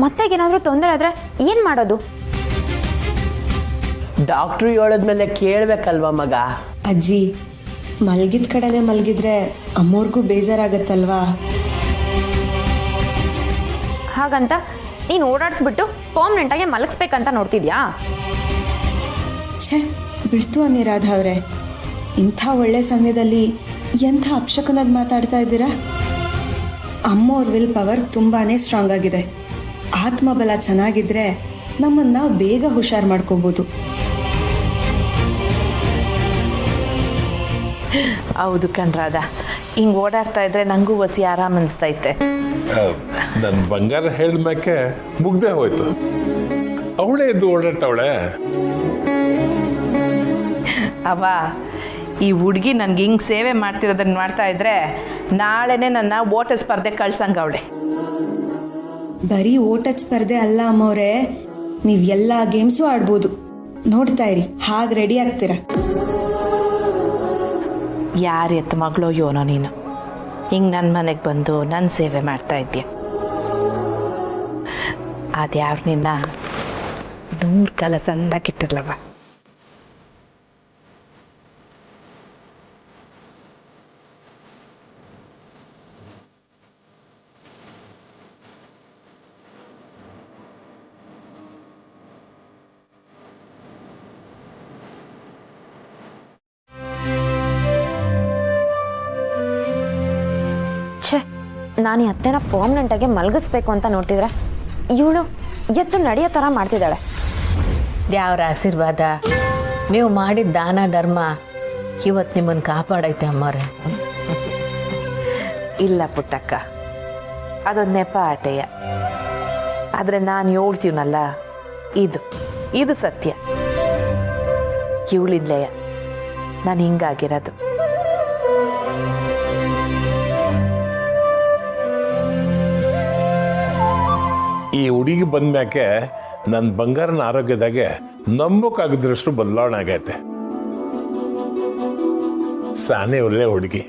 ಮತ್ತೆಗೇನಾದರೂ ತೊಂದರೆ ಆದರೆ ಏನು ಮಾಡೋದು? ಡಾಕ್ಟ್ರು ಹೇಳಿದ್ಮೇಲೆ ಕೇಳಬೇಕಲ್ವ ಮಗ. ಅಜ್ಜಿ, ಮಲಗಿದ ಕಡೆನೆ ಮಲಗಿದ್ರೆ ಅಮ್ಮೋರ್ಗೂ ಬೇಜಾರಾಗತ್ತಲ್ವಾ? ಹಾಗಂತ ನೀನು ಓಡಾಡಿಸ್ಬಿಟ್ಟು ಪರ್ಮನೆಂಟಾಗಿ ಮಲಗಿಸ್ಬೇಕಂತ ನೋಡ್ತಿದ್ಯಾ? ಛೇ, ಬಿಡ್ತು ಅನ್ನಿರಾಧ ಅವರೇ, ಇಂಥ ಒಳ್ಳೆ ಸಮಯದಲ್ಲಿ ಎಂಥ ಅಪಶಕನದ ಮಾತಾಡ್ತಾ ಇದ್ದೀರಾ? ಅಮ್ಮೋರ್ ವಿಲ್ ಪವರ್ ತುಂಬಾನೇ ಸ್ಟ್ರಾಂಗ್ ಆಗಿದೆ. ಆತ್ಮಬಲ ಚೆನ್ನಾಗಿದ್ರೆ ನಮ್ಮನ್ನ ಬೇಗ ಹುಷಾರ್ ಮಾಡ್ಕೋಬಹುದು. ಹೌದು ಕಣ್ರಾದ, ಹಿಂಗೆ ಓಡಾಡ್ತಾ ಇದ್ರೆ ನಂಗೂ ಹೊಸಿ ಆರಾಮ್ ಅನಿಸ್ತೈತೆ. ನನ್ನ ಬಂಗಾರ ಹೇಳಿದ್ಮ್ಯಾಕೆ ಮುಗ್ದೆ ಹೋಯ್ತು. ಅವಳೇ ಎದ್ದು ಓಡಾಡ್ತಾವಳೆ. ಅವ ಈ ಹುಡುಗಿ ನನ್ಗೆ ಹಿಂಗೆ ಸೇವೆ ಮಾಡ್ತಿರೋದನ್ನ ಮಾಡ್ತಾ ಇದ್ರೆ ನಾಳೆನೇ ನನ್ನ ಓಟ ಸ್ಪರ್ಧೆ ಕಳ್ಸಂಗವಳೆ. ಬರೀ ಓಟದ ಸ್ಪರ್ಧೆ ಅಲ್ಲ ಅಮ್ಮವ್ರೆ, ನೀವ್ ಎಲ್ಲಾ ಗೇಮ್ಸು ಆಡ್ಬೋದು. ನೋಡ್ತಾ ಇರಿ, ಹಾಗೆ ರೆಡಿ ಆಗ್ತೀರಾ. ಯಾರ ಎತ್ತ ಮಗಳೋ ಯೋನೋ ನೀನು ಹಿಂಗೆ ನನ್ನ ಮನೆಗೆ ಬಂದು ನನ್ನ ಸೇವೆ ಮಾಡ್ತಾ ಇದ್ದೀಯ. ಅದ್ಯಾವ ನಿನ್ನ 100 ಕಾಲ ಸಂದಾಕಿಟ್ಟಿರ್ಲವ. ಛೇ, ನಾನು ಈ ಅತ್ತೆನ ಪರ್ಮನೆಂಟಾಗಿ ಮಲಗಿಸ್ಬೇಕು ಅಂತ ನೋಡ್ತಿದ್ರೆ ಇವಳು ಎದ್ದು ನಡೆಯೋ ಥರ ಮಾಡ್ತಿದ್ದಾಳೆ. ದೇವ್ರ ಆಶೀರ್ವಾದ, ನೀವು ಮಾಡಿದ ದಾನ ಧರ್ಮ ಇವತ್ತು ನಿಮ್ಮನ್ನು ಕಾಪಾಡೈತೆ ಅಮ್ಮವ್ರೆ. ಇಲ್ಲ ಪುಟ್ಟಕ್ಕ, ಅದೊಂದು ನೆಪ ಆಟೆಯ. ಆದರೆ ನಾನು ಹೇಳ್ತೀವನಲ್ಲ, ಇದು ಸತ್ಯ. ಇವಳಿಂದಲೆಯ ನಾನು ಹಿಂಗಾಗಿರೋದು. ಈ ಹುಡುಗಿ ಬಂದ್ಮ್ಯಾಕೆ ನನ್ನ ಬಂಗಾರನ ಆರೋಗ್ಯದಾಗೆ ನಂಬೋಕ್ಕಾಗದ್ರಷ್ಟು ಬದಲಾವಣೆ ಆಗೈತೆ. ಸಾನೆ ಒಳ್ಳೆ ಹುಡುಗಿ.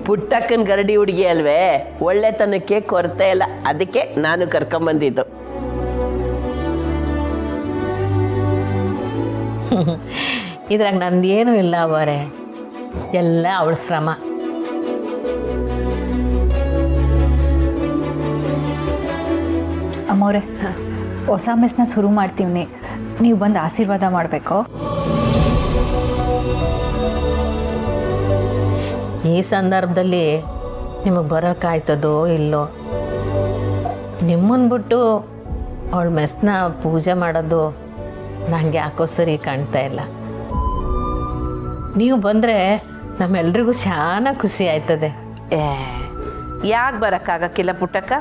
ಪುಟ್ಟಕ್ಕನ ಗರಡಿ ಹುಡುಗಿ ಅಲ್ವೇ, ಒಳ್ಳೆತನಕ್ಕೆ ಕೊರತೆ ಇಲ್ಲ. ಅದಕ್ಕೆ ನಾನು ಕರ್ಕೊಂಬಂದಿದ್ದು. ಇದ್ರಾಗ ನಂದೇನೂ ಇಲ್ಲ ಅವರೇ, ಎಲ್ಲ ಅವಳ ಶ್ರಮ. ಅಮ್ಮವ್ರೆ, ಹೊಸ ಮೆಸ್ನ ಶುರು ಮಾಡ್ತೀವಿ, ನೀವು ಬಂದು ಆಶೀರ್ವಾದ ಮಾಡಬೇಕು. ಈ ಸಂದರ್ಭದಲ್ಲಿ ನಿಮಗೆ ಬರೋಕ್ಕಾಯ್ತದೋ ಇಲ್ಲೋ, ನಿಮ್ಮನ್ನು ಬಿಟ್ಟು ಅವಳ ಮೆಸ್ನ ಪೂಜೆ ಮಾಡೋದು ನನಗೆ ಯಾಕೋ ಸರಿ ಕಾಣ್ತಾ ಇಲ್ಲ. ನೀವು ಬಂದರೆ ನಮ್ಮೆಲ್ರಿಗೂ ಶಾನ ಖುಷಿ ಆಯ್ತದೆ. ಯಾಕೆ ಬರೋಕ್ಕಾಗಕ್ಕಿಲ್ಲ ಪುಟ್ಟಕ್ಕ?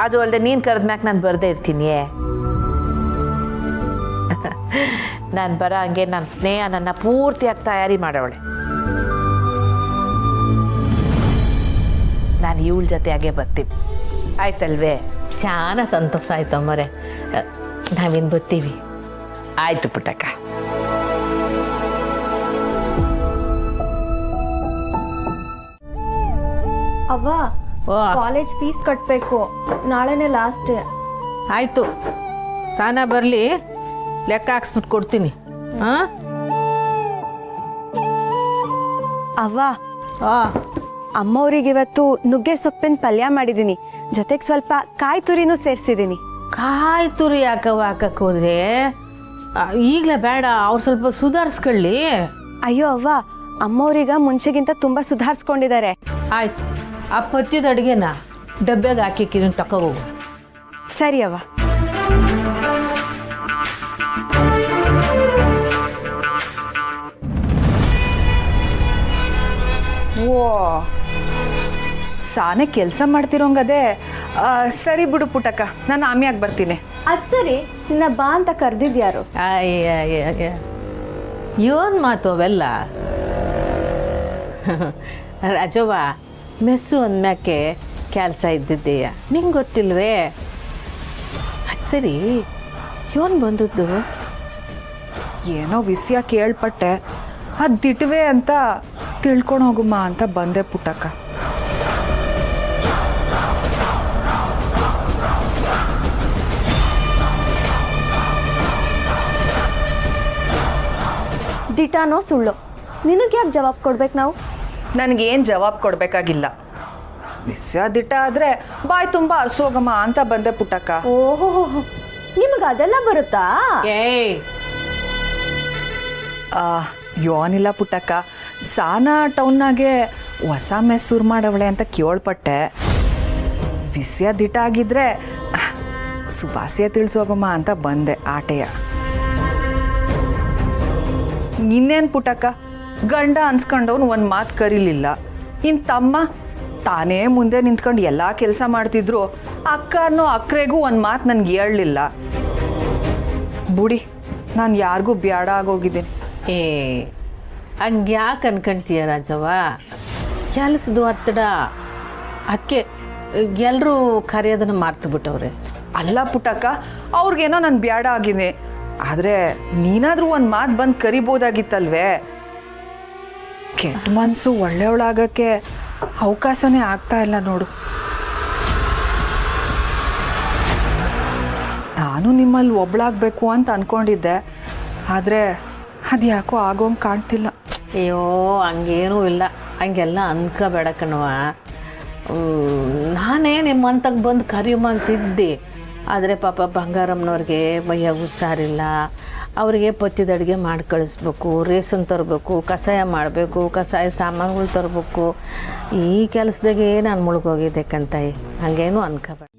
ಅದು ಅಲ್ಲದೆ ನೀನು ಕರೆದ್ಮ್ಯಾಕ ನಾನು ಬರದೇ ಇರ್ತೀನಿ. ನಾನು ಬರೋ ಹಂಗೆ ನನ್ನ ಸ್ನೇಹ ನನ್ನ ಪೂರ್ತಿಯಾಗಿ ತಯಾರಿ ಮಾಡವಳೆ. ನಾನು ಇವಳ ಜೊತೆಯಾಗೆ ಬರ್ತೀನಿ, ಆಯ್ತಲ್ವೇ? ಶಾನ ಸಂತೋಷ ಆಯ್ತು ಅಮ್ಮರೆ, ನಾವಿನ್ನು ಬರ್ತೀವಿ. ಆಯ್ತು ಪುಟ್ಟಕ್ಕ. ಅವ್ವ, ಕಾಲೇಜ್ ಫೀಸ್ ಕಟ್ಟಬೇಕು, ನಾಳೆನೇ ಲಾಸ್ಟ್. ಆಯಿತು, ಸಾನ ಬರಲಿ, ಲೆಕ್ಕ ಹಾಕ್ಸ್ಬಿಟ್ಟು ಕೊಡ್ತೀನಿ. ಹಾಂ ಅವ್ವ, ಅಮ್ಮವ್ರಿಗೆ ಇವತ್ತು ನುಗ್ಗೆ ಸೊಪ್ಪಿನ ಪಲ್ಯ ಮಾಡಿದ್ದೀನಿ, ಜೊತೆಗೆ ಸ್ವಲ್ಪ ಕಾಯಿ ತುರಿನೂ ಸೇರಿಸಿದ್ದೀನಿ. ಕಾಯಿ ತುರಿ ಹಾಕಕ್ಕೆ ಹೋದ್ರೆ ಈಗಲೇ ಬೇಡ, ಅವ್ರು ಸ್ವಲ್ಪ ಸುಧಾರಿಸ್ಕೊಳ್ಳಿ. ಅಯ್ಯೋ ಅವ್ವ, ಅಮ್ಮವ್ರೀಗ ಮುಂಚೆಗಿಂತ ತುಂಬಾ ಸುಧಾರಿಸ್ಕೊಂಡಿದ್ದಾರೆ. ಆಯ್ತು, ಆ ಪತ್ತಿದ ಅಡುಗೆನ ಡಬ್ಬೆಗೆ ಹಾಕಿಕ್ಕಿದನ್ನು ತಗೋಬೋಗು. ಸರಿ ಅವ್ವ. ಓ, ಸಾನೆ ಕೆಲಸ ಮಾಡ್ತಿರೋಂಗದೆ. ಸರಿ ಬಿಡು ಪುಟ್ಟಕ್ಕ, ನಾನು ಆಮ್ಯಾಗ ಬರ್ತೀನಿ. ಅದು ಸರಿ, ನಿನ್ನ ಬಾ ಅಂತ ಕರೆದಿದ್ಯಾರು? ಅಯ್ಯ, ಏನು ಮಾತು ಅವೆಲ್ಲ. ರಾಜವ್ವ, ಮೆಸ್ಸು ಅಂದ್ಮ್ಯಾಕೆ ಕೆಲಸ ಇದ್ದಿದ್ದೀಯ, ನಿಂಗೆ ಗೊತ್ತಿಲ್ವೇ? ಅದು ಸರಿ, ಇವನು ಬಂದದ್ದು ಏನೋ ವಿಷಯ ಕೇಳ್ಪಟ್ಟೆ, ಅದು ದಿಟ್ವೆ ಅಂತ ತಿಳ್ಕೊಂಡು ಹೋಗುಮ್ಮ ಅಂತ ಬಂದೆ ಪುಟ್ಟಕ್ಕ. ದಿಟಾನೋ ಸುಳ್ಳು ನಿನಗೆ ಯಾಕೆ ಜವಾಬ್ ಕೊಡ್ಬೇಕು ನಾವು? ನನಗೇನು ಜವಾಬ್ ಕೊಡಬೇಕಾಗಿಲ್ಲ. ವಿಷಯ ದಿಟ್ಟ ಆದರೆ ಬಾಯ್ ತುಂಬ ಅರ್ಸೋಗಮ್ಮ ಅಂತ ಬಂದೆ ಪುಟ್ಟಕ್ಕ. ಓಹೋ ನಿಮಗೆ ಅದೆಲ್ಲ ಬರುತ್ತಾ? ಏಯ್ ಯೋನಿಲ್ಲ ಪುಟ್ಟಕ್ಕ, ಸಾನಾ ಟೌನ್ನಾಗೆ ಹೊಸ ಮೆಸ್ ಶುರು ಮಾಡವಳೆ ಅಂತ ಕೇಳ್ಪಟ್ಟೆ. ವಿಷಯ ದಿಟ ಆಗಿದ್ರೆ ಸುಭಾಷಿಯ ತಿಳಿಸೋಗಮ್ಮ ಅಂತ ಬಂದೆ ಆಟೆಯ. ಇನ್ನೇನು ಪುಟ್ಟಕ್ಕ, ಗಂಡ ಅನ್ಸ್ಕೊಂಡವನು ಒಂದು ಮಾತು ಕರೀಲಿಲ್ಲ. ಇನ್ನು ತಮ್ಮ ತಾನೇ ಮುಂದೆ ನಿಂತ್ಕೊಂಡು ಎಲ್ಲ ಕೆಲಸ ಮಾಡ್ತಿದ್ರು, ಅಕ್ಕ ಅನ್ನೋ ಅಕ್ರೆಗೂ ಒಂದು ಮಾತು ನನಗೆ ಹೇಳಲಿಲ್ಲ. ಬುಡಿ, ನಾನು ಯಾರಿಗೂ ಬ್ಯಾಡ ಆಗೋಗಿದ್ದೀನಿ. ಏ ಹಂಗೆ ಯಾಕೆ ಅನ್ಕೊಂತೀಯ ರಾಜವ್ವ? ಕೆಲಸದು ಒತ್ತಡ, ಅದಕ್ಕೆ ಎಲ್ಲರೂ ಕರೆಯೋದನ್ನು ಮಾರ್ತು ಬಿಟ್ಟವ್ರೆ. ಅಲ್ಲ ಪುಟ್ಟಕ್ಕ, ಅವ್ರಿಗೇನೋ ನಾನು ಬ್ಯಾಡ ಆಗಿದೆ, ಆದರೆ ನೀನಾದರೂ ಒಂದು ಮಾತು ಬಂದು ಕರಿಬೋದಾಗಿತ್ತಲ್ವೇ? ಕೆಟ್ಟ ಮನಸ್ಸು ಒಳ್ಳೆಯವಳಾಗಕ್ಕೆ ಅವಕಾಶನೇ ಆಗ್ತಾ ಇಲ್ಲ ನೋಡು. ನಾನು ನಿಮ್ಮಲ್ಲಿ ಒಬ್ಳಾಗಬೇಕು ಅಂತ ಅನ್ಕೊಂಡಿದ್ದೆ, ಆದರೆ ಅದು ಯಾಕೋ ಆಗೋಂಗೆ ಕಾಣ್ತಿಲ್ಲ. ಅಯ್ಯೋ ಹಂಗೇನೂ ಇಲ್ಲ, ಹಂಗೆಲ್ಲ ಅನ್ಕೋಬೇಡ ಕಣವ. ನಾನೇ ನಿಮ್ಮಂತಕ್ಕೆ ಬಂದು ಕರಿಯುವಂತಿದ್ದೆ, ಆದರೆ ಪಾಪ ಬಂಗಾರಮ್ಮನವ್ರಿಗೆ ಮೈಯಾಗ ಹುಷಾರಿಲ್ಲ. ಅವರಿಗೆ ಪತ್ತಿದ ಅಡುಗೆ ಮಾಡಿ ಕಳಿಸ್ಬೇಕು, ರೇಷನ್ ತರಬೇಕು, ಕಷಾಯ ಮಾಡಬೇಕು, ಕಷಾಯ ಸಾಮಾನುಗಳು ತರಬೇಕು. ಈ ಕೆಲಸದಾಗೆ ನಾನು ಮುಳುಗೋಗಿದ್ದೆ ಕಂತಾಯಿ, ಹಂಗೇನು ಅನ್ಕೋಬೇಡ.